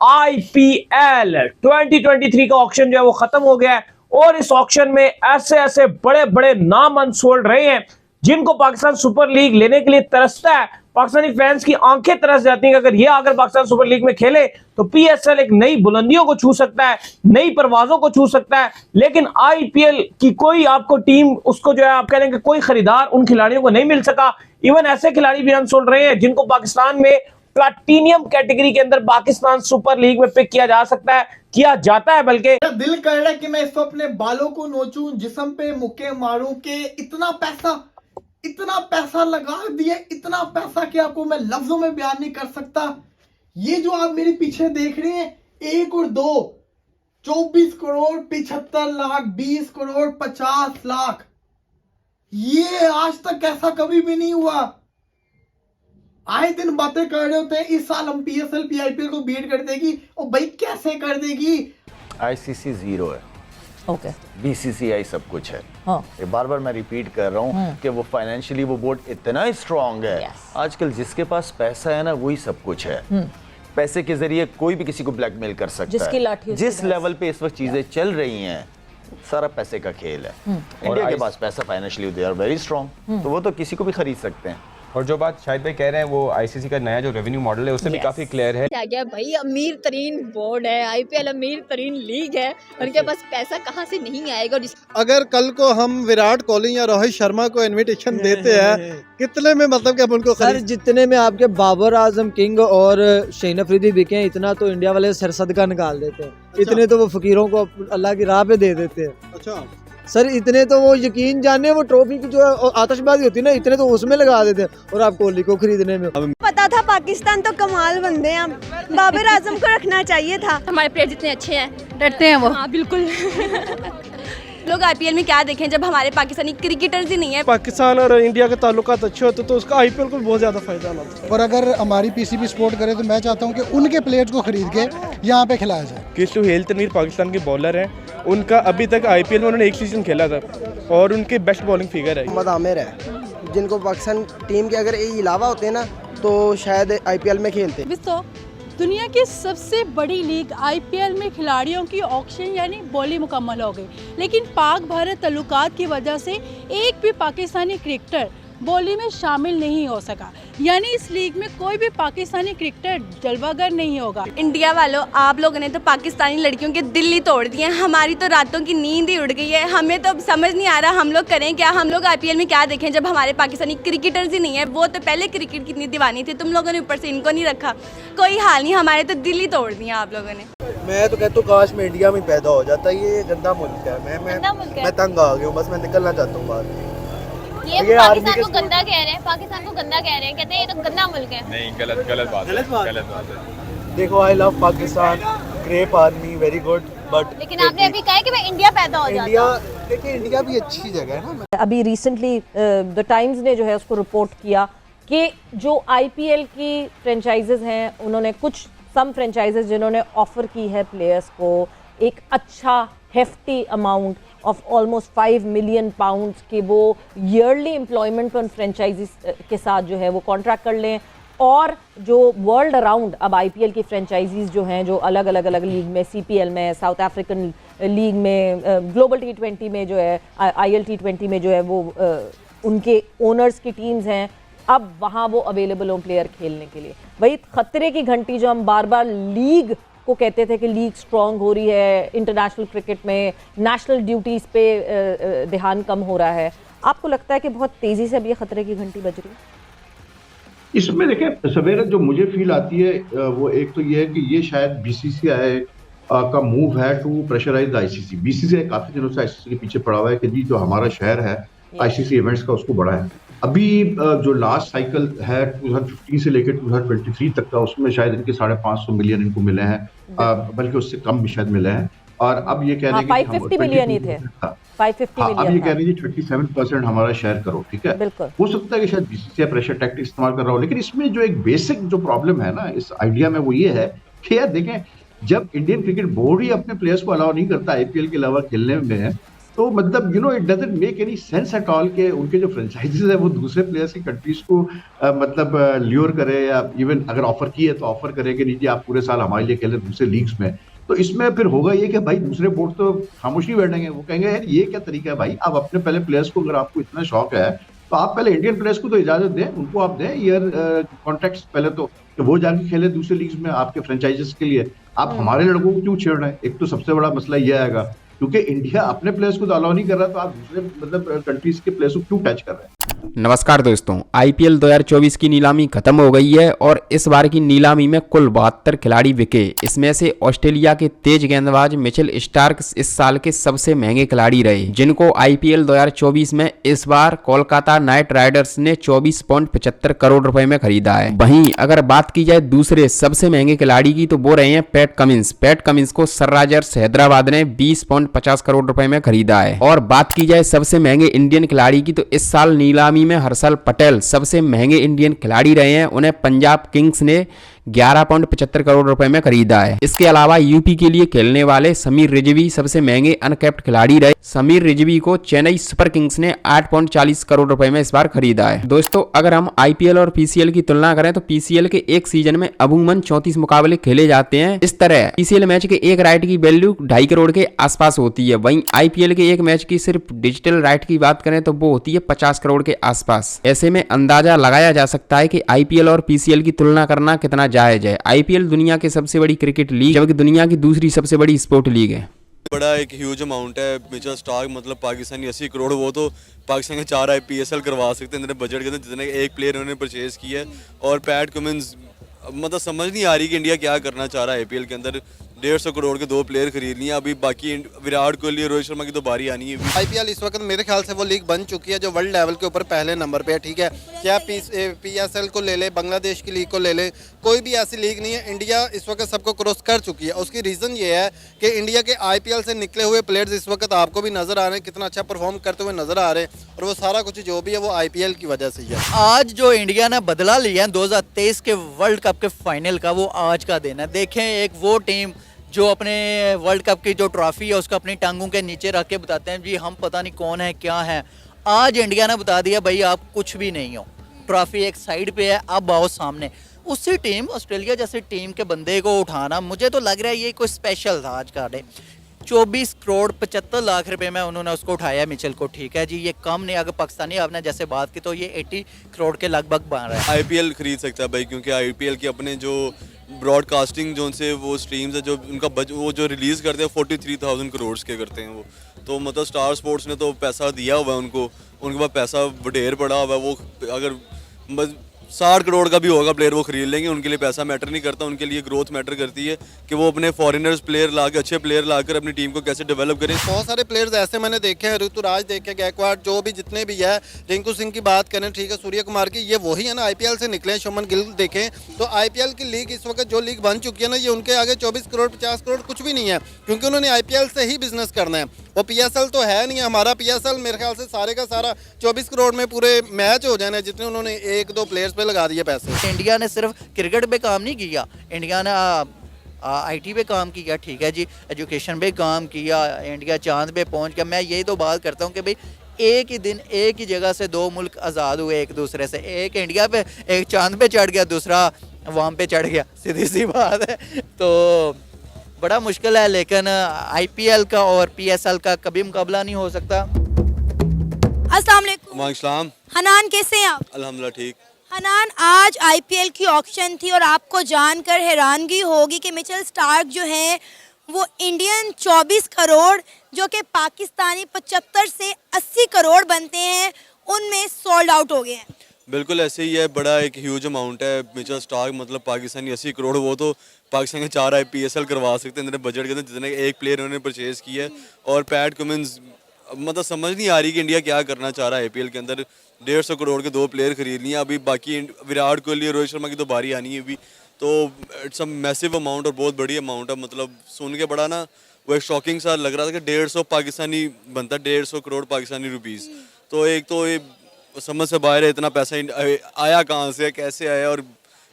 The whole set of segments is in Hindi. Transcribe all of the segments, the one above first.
आईपीएल 2023 का ऑक्शन जो है वो खत्म हो गया है और इस ऑक्शन में ऐसे ऐसे बड़े बड़े नाम अनसोल्ड रहे हैं जिनको पाकिस्तान सुपर लीग लेने के लिए तरसता है। पाकिस्तानी फैंस की आंखें तरस जाती हैं कि अगर ये आकर पाकिस्तान सुपर लीग में खेले तो पीएसएल एक नई बुलंदियों को छू सकता है, नई परवाजों को छू सकता है। लेकिन आईपीएल की कोई आपको टीम, उसको जो है आप कह लेंगे कोई खरीदार उन खिलाड़ियों को नहीं मिल सका। इवन ऐसे खिलाड़ी भी अनसोल्ड रहे हैं जिनको पाकिस्तान में प्लैटिनियम कैटेगरी के अंदर पाकिस्तान सुपर लीग में पिक किया जा सकता है, किया जाता है। बल्कि दिल कर रहा है कि मैं इसको अपने बालों को नोचूं, जिस्म पे मुक्के मारूं कि इतना पैसा लगा दिया, इतना पैसा कि आपको मैं लफ्जों में बयान नहीं कर सकता। ये जो आप मेरे पीछे देख रहे हैं, 1 और 2, 24 करोड़ 75 लाख, 20 करोड़ 50 लाख, ये आज तक ऐसा कभी भी नहीं हुआ। आए दिन बातें कर रहे होते हैं इस साल हम पीएसएल पीआईपीएल को बीट कर देगी, और भाई कैसे कर देगी। आईसीसी 0 है, ओके, बीसीसीआई सब कुछ है। हाँ। ये बार बार मैं रिपीट कर रहा हूँ कि वो फाइनेंशियली वो बोर्ड इतना स्ट्रांग है। Yes. आजकल जिसके पास पैसा है ना वही सब कुछ है। पैसे के जरिए कोई भी किसी को ब्लैकमेल कर सकता जिसकी है। लाठी उसके जिस पास। लेवल पे इस वक्त चीजें चल रही हैं, सारा पैसे का खेल है। इंडिया के पास पैसा financially they are very strong, तो वो तो किसी को भी खरीद सकते हैं। और जो बात शाहिद भाई कह रहे हैं वो आईसीसी का नया जो रेवेन्यू मॉडल है उससे भी काफी क्लियर है। क्या गया भाई, अमीर तरीन बोर्ड है, आईपीएल अमीर तरीन लीग है, उनके पास पैसा कहाँ से नहीं आएगा। अगर कल को हम विराट कोहली या रोहित शर्मा को इनविटेशन देते हैं, कितने में मतलब कि हम उनको सर जितने में आपके बाबर आजम किंग और शहीन अफरीदी बिके, इतना तो इंडिया वाले सरसदका निकाल देते हैं। इतने तो वो फकीरों को अल्लाह की राह पे दे देते हैं। अच्छा सर इतने तो वो यकीन जाने वो ट्रॉफी की जो आतिशबाजी होती है ना, इतने तो उसमें लगा देते हैं, और आप कोहली को खरीदने में। पता था पाकिस्तान तो कमाल बंदे हैं, बाबर आजम को रखना चाहिए था। हमारे प्लेयर जितने अच्छे हैं, डरते हैं वो। हाँ बिल्कुल। लोग आईपीएल में क्या देखें जब हमारे पाकिस्तानी क्रिकेटर्स ही नहीं है। पाकिस्तान और इंडिया के ताल्लुकात अच्छे होते तो उसका आईपीएल को बहुत ज़्यादा फायदा होता है। और अगर हमारी पीसीबी सपोर्ट करे तो मैं चाहता हूँ कि उनके प्लेयर्स को खरीद के यहाँ पे खिलाया जाए। किस्टू हेल तनवीर पाकिस्तान के बॉलर हैं, उनका अभी तक आईपीएल में उन्होंने एक सीजन खेला था और उनके बेस्ट बॉलिंग फिगर है। मोहम्मद आमिर है, जिनको पाकिस्तान टीम के अगर अलावा होते ना तो शायद आईपीएल में खेलते। दुनिया की सबसे बड़ी लीग आईपीएल में खिलाड़ियों की ऑक्शन यानी बोली मुकम्मल हो गई, लेकिन पाक भारत ताल्लुकात की वजह से एक भी पाकिस्तानी क्रिकेटर बोली में शामिल नहीं हो सका। यानी इस लीग में कोई भी पाकिस्तानी क्रिकेटर जलवागर नहीं होगा। इंडिया वालों, आप लोगों ने तो पाकिस्तानी लड़कियों के दिल ही तोड़ दिए हैं, हमारी तो रातों की नींद ही उड़ गई है। हमें तो समझ नहीं आ रहा हम लोग करें क्या। हम लोग आईपीएल में क्या देखें जब हमारे पाकिस्तानी क्रिकेटर्स ही नहीं है। वो तो पहले क्रिकेट कितनी दीवानी थी, तुम लोगों ने ऊपर से इनको नहीं रखा। कोई हाल नहीं, हमारे तो दिल ही तोड़ दिए आप लोगों ने। मैं तो कहता हूँ काश मैं इंडिया में पैदा हो जाता। ये गंदा मुल्क है, मैं तंग आ गया हूँ, बस मैं निकलना चाहता हूँ बाहर। ये पाकिस्तान को गंदा कह रहे हैं, पाकिस्तान को गंदा कह रहे हैं, कहते हैं ये तो गंदा मुल्क है। नहीं, गलत बात है। देखो I love Pakistan, great army, very good, but लेकिन आपने अभी कहा कि मैं इंडिया पैदा हो जाता। देखिए इंडिया भी अच्छी जगह है ना। अभी रिसेंटली द टाइम्स ने जो है उसको रिपोर्ट किया कि जो आईपीएल की फ्रेंचाइजेज हैं, उन्होंने सम फ्रेंचाइजेज जिन्होंने ऑफर की है प्लेयर्स को एक अच्छा hefty amount of almost 5 million pounds के वो ईयरली एम्प्लॉयमेंट पर उन फ्रेंचाइजीज के साथ जो है वो कॉन्ट्रैक्ट कर लें। और जो वर्ल्ड अराउंड अब आईपीएल की फ्रेंचाइजीज जो हैं, जो अलग अलग लीग में, सीपीएल में, साउथ अफ्रीकन लीग में, ग्लोबल T20 में जो है, आईएल T20 में जो है वो उनके ओनर्स की टीम्स हैं, अब वहाँ वो अवेलेबल हों प्लेयर खेलने के लिए। वही खतरे की घंटी जो हम बार बार लीग को कहते थे कि लीग स्ट्रांग हो रही है, इंटरनेशनल क्रिकेट में नेशनल ड्यूटीज़ पे ध्यान कम हो रहा है, आपको लगता है कि बहुत तेज़ी से अब ये खतरे की घंटी बज रही है? इसमें देखें सवेरे जो मुझे फील आती है वो एक तो ये है कि ये शायद बीसीसीआई का मूव है टू प्रेशराइज आईसीसी। बीसीसीआई काफी दिनों से आईसीसी के पीछे पड़ा हुआ है कि जी जो हमारा शहर है आईसीसी इवेंट्स का उसको बढ़ाएं। अभी जो लास्ट साइकिल है 2015 से लेकर 2023 तक का, उसमें शायद इनके 550 मिलियन इनको मिले हैं, बल्कि उससे कम भी शायद मिले हैं। और अब ये कह रहे हैं 550 मिलियन ही थे, 550 मिलियन। अब ये कह रही है 37% हमारा शेयर करो, ठीक है। हो सकता है कि शायद बीसीसीआई प्रेशर टैक्टिक इस्तेमाल कर रहा हो, लेकिन इसमें जो एक बेसिक जो प्रॉब्लम है ना इस आइडिया में वो ये है कि यार देखें, जब इंडियन क्रिकेट बोर्ड ही अपने प्लेयर्स को अलाउ नहीं करता आईपीएल के अलावा खेलने में, तो मतलब it doesn't make any sense at all के उनके जो फ्रेंचाइजीज है वो दूसरे प्लेयर्स की कंट्रीज को मतलब ल्योर करे, या इवन अगर ऑफर की है तो ऑफर करे कि नहीं जी आप पूरे साल हमारे लिए खेलें दूसरे लीग्स में। तो इसमें फिर होगा ये कि भाई दूसरे बोर्ड तो खामोश नहीं बैठेंगे, वो कहेंगे यार ये क्या तरीका है भाई, आप अपने पहले प्लेयर्स को, अगर आपको इतना शौक है तो आप पहले इंडियन प्लेयर्स को तो इजाजत दें, उनको आप दें ईयर कॉन्ट्रैक्ट्स पहले तो, कि वो जाके खेले दूसरे लीग्स में आपके फ्रेंचाइजेस के लिए। आप हमारे लड़कों को क्यों छेड़ रहे हैं? एक तो सबसे बड़ा मसला ये आएगा, क्योंकि इंडिया अपने प्लेयर्स को तो अलाउ नहीं कर रहा, तो आप दूसरे मतलब कंट्रीज के प्लेयर्स को क्यों टच कर रहे हैं? नमस्कार दोस्तों, आईपीएल 2024 की नीलामी खत्म हो गई है और इस बार की नीलामी में कुल 72 खिलाड़ी बिके। इसमें से ऑस्ट्रेलिया के तेज गेंदबाज मिचेल स्टार्क इस साल के सबसे महंगे खिलाड़ी रहे, जिनको आईपीएल 2024 में इस बार कोलकाता नाइट राइडर्स ने 24.75 करोड़ रुपए में खरीदा है। वहीं अगर बात की जाए दूसरे सबसे महंगे खिलाड़ी की तो वो रहे हैं पैट कमिंस। पैट कमिंस को सनराइजर्स हैदराबाद ने 20.50 करोड़ रुपए में खरीदा है। और बात की जाए सबसे महंगे इंडियन खिलाड़ी की तो इस साल नीलामी में हर्षल पटेल सबसे महंगे इंडियन खिलाड़ी रहे हैं, उन्हें पंजाब किंग्स ने 11.75 करोड़ रुपए में खरीदा है। इसके अलावा यूपी के लिए खेलने वाले समीर रिजवी सबसे महंगे अनकैप्ड खिलाड़ी रहे। समीर रिजवी को चेन्नई सुपर किंग्स ने 8.40 करोड़ रुपए में इस बार खरीदा है। दोस्तों, अगर हम आईपीएल और पीसीएल की तुलना करें तो पीसीएल के एक सीजन में अमूमन 34 मुकाबले खेले जाते हैं। इस तरह पीसीएल मैच के एक राइट की वैल्यू 2.5 करोड़ के आसपास होती है। वहीं आईपीएल के एक मैच की सिर्फ डिजिटल राइट की बात करें तो वो होती है 50 करोड़ के आसपास। ऐसे में अंदाजा लगाया जा सकता है कि आईपीएल और पीसीएल की तुलना करना कितना जायज है। आईपीएल दुनिया की सबसे बड़ी क्रिकेट लीग जबकि दुनिया की दूसरी सबसे बड़ी स्पोर्ट लीग है। बड़ा एक ह्यूज अमाउंट है। मिचेल स्टार्क मतलब पाकिस्तानी 80 करोड़, वो तो पाकिस्तान के 4 IPSL करवा सकते हैं इतने बजट के अंदर जितने एक प्लेयर उन्होंने परचेज किया है। और पैट कमिंस मतलब समझ नहीं आ रही कि इंडिया क्या करना चाह रहा है। आईपीएल के अंदर 150 करोड़ के 2 प्लेयर खरीद लिए। अभी बाकी विराट कोहली और रोहित शर्मा की तो बारी आनी है। आईपीएल इस वक्त मेरे ख्याल से वो लीग बन चुकी है जो वर्ल्ड लेवल के ऊपर पहले नंबर पे है। ठीक है, क्या PSL को ले ले, बांग्लादेश की लीग को ले ले, कोई भी ऐसी लीग नहीं है। इंडिया इस वक्त सबको क्रॉस कर चुकी है। उसकी रीज़न ये है कि इंडिया के आईपीएल से निकले हुए प्लेयर्स इस वक्त आपको भी नज़र आ रहे हैं, कितना अच्छा परफॉर्म करते हुए नज़र आ रहे हैं। और वो सारा कुछ जो भी है वो आईपीएल की वजह से ही है। आज जो इंडिया ने बदला लिया है 2023 के वर्ल्ड कप के फाइनल का, वो आज का दिन है। देखें, एक वो टीम जो अपने वर्ल्ड कप की जो ट्रॉफी है उसको अपनी टांगों के नीचे रख के बताते हैं जी हम पता नहीं कौन है क्या है। आज इंडिया ने बता दिया भाई आप कुछ भी नहीं हो, ट्रॉफी एक साइड पे है, अब आओ सामने। उसी टीम, ऑस्ट्रेलिया जैसी टीम के बंदे को उठाना, मुझे तो लग रहा है ये कोई स्पेशल था आज का डे। 24 करोड़ 75 लाख रुपए में उन्होंने उसको उठाया मिचेल को। ठीक है जी, ये कम नहीं। अगर पाकिस्तानी आपने जैसे बात की तो ये 80 करोड़ के लगभग बन रहा है। आईपीएल खरीद सकता है भाई, क्योंकि आईपीएल के अपने जो ब्रॉडकास्टिंग जो उनसे वो स्ट्रीम्स है जो उनका वो जो रिलीज़ करते हैं 43,000 करोड़ के करते हैं वो। तो मतलब स्टार स्पोर्ट्स ने तो पैसा दिया हुआ है उनको, उनके पास पैसा ढेर पड़ा हुआ है। वो अगर 60 करोड़ का भी होगा प्लेयर वो खरीद लेंगे। उनके लिए पैसा मैटर नहीं करता, उनके लिए ग्रोथ मैटर करती है कि वो अपने फॉरेनर्स प्लेयर ला के, अच्छे प्लेयर लाकर अपनी टीम को कैसे डेवलप करें। बहुत सारे प्लेयर्स ऐसे मैंने देखे हैं, ऋतुराज देखे, गायकवाड़, जो भी जितने भी है, रिंकू सिंह की बात करें, ठीक है, सूर्य कुमार की, ये वही है ना आईपीएल से निकले। शुभमन गिल देखें तो आईपीएल की लीग इस वक्त जो लीग बन चुकी है ना, ये उनके आगे 24 करोड़ 50 करोड़ कुछ भी नहीं है, क्योंकि उन्होंने आईपीएल से ही बिजनेस करना है। वो PSL तो है नहीं। हमारा PSL मेरे ख्याल से सारे का सारा 24 करोड़ में पूरे मैच हो जाने जितने उन्होंने 1-2 प्लेयर्स पे लगा दिए पैसे। इंडिया ने सिर्फ क्रिकेट पे काम नहीं किया, इंडिया ने IT पे काम किया। ठीक है जी, एजुकेशन पे काम किया, इंडिया चांद पे पहुंच गया। मैं यही तो बात करता हूँ कि भाई एक ही दिन एक ही जगह से 2 मुल्क आज़ाद हुए एक दूसरे से। एक इंडिया पे, एक चांद पे चढ़ गया, दूसरा वहाँ पे चढ़ गया, सीधी सी बात है। तो बड़ा मुश्किल है, लेकिन IPL का और PSL का कभी मुकाबला नहीं हो सकता। अस्सलाम वालेकुम। हनान, कैसे हैं आप? अल्हम्दुलिल्लाह ठीक। हनान, आज IPL की ऑक्शन थी और आपको जानकर हैरानगी होगी कि मिचेल स्टार्क जो है वो इंडियन 24 करोड़ जो कि पाकिस्तानी 75 से 80 करोड़ बनते हैं, उनमें सोल्ड आउट हो गए हैं। बिल्कुल ऐसे ही है, बड़ा एक ह्यूज अमाउंट है। मिचेल स्टार्क मतलब पाकिस्तानी 80 करोड़, वो तो पाकिस्तान के 4 IPSL करवा सकते हैं इतने बजट के अंदर जितने एक प्लेयर उन्होंने परचेज किया है। और पैट कमिंस मतलब समझ नहीं आ रही कि इंडिया क्या करना चाह रहा है। आईपीएल के अंदर 150 करोड़ के 2 प्लेयर खरीद लिए। अभी बाकी विराट कोहली और रोहित शर्मा की तो बारी आनी है अभी। तो इट्स अ मैसिव अमाउंट और बहुत बड़ी अमाउंट है। मतलब सुन के बड़ा ना वो एक शॉकिंग सा लग रहा था कि 150 पाकिस्तानी बनता, 150 करोड़ पाकिस्तानी रुपीज़। तो एक तो ये समझ से बाहर है, इतना पैसा आया कहाँ से, कैसे आया। और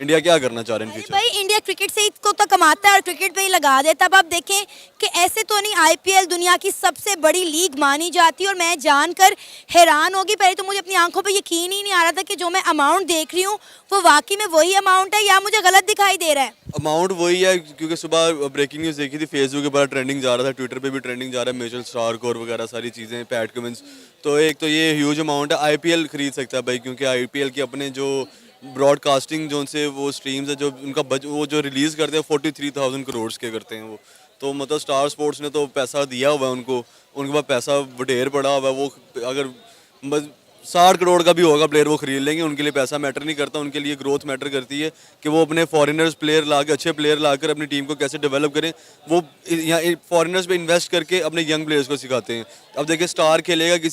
इंडिया क्या करना चाह रहे हैं इन फ्यूचर। भाई इंडिया क्रिकेट से इसको तो कमाता है और क्रिकेट पे ही लगा देता। अब आप देखें कि ऐसे तो नहीं, आईपीएल दुनिया की सबसे बड़ी लीग मानी जाती है और मैं जानकर हैरान होगी। पहले तो मुझे अपनी आंखों पे यकीन ही नहीं आ रहा था कि जो मैं अमाउंट देख रही हूँ वो वाकई में वही अमाउंट है या मुझे गलत दिखाई दे रहा है। अमाउंट वही है, क्योंकि सुबह ब्रेकिंग न्यूज़ देखी थी, फेसबुक के ऊपर ट्रेंडिंग जा रहा था, ट्विटर पे भी ट्रेंडिंग जा रहा है, मिचेल स्टार्क और वगैरह सारी चीज़ें, पैट कमिंस। तो एक तो ये ह्यूज अमाउंट है, आईपीएल खरीद सकता है भाई, क्योंकि आईपीएल के अपने जो ब्रॉडकास्टिंग जो उनसे वो स्ट्रीम्स है जो उनका वो जो रिलीज़ करते हैं 43,000 करोड़ के करते हैं वो। तो मतलब स्टार स्पोर्ट्स ने तो पैसा दिया हुआ है उनको, उनके पास पैसा ढेर पड़ा हुआ है। वो अगर 60 करोड़ का भी होगा प्लेयर वो खरीद लेंगे, उनके लिए पैसा मैटर नहीं करता, उनके लिए ग्रोथ मैटर करती है कि वो अपने फॉरेनर्स प्लेयर ला के, अच्छे प्लेयर लाकर अपनी टीम को कैसे डेवलप करें। वो यहाँ फॉरेनर्स पे इन्वेस्ट करके अपने यंग प्लेयर्स को सिखाते हैं। अब देखिए स्टार खेलेगा किसी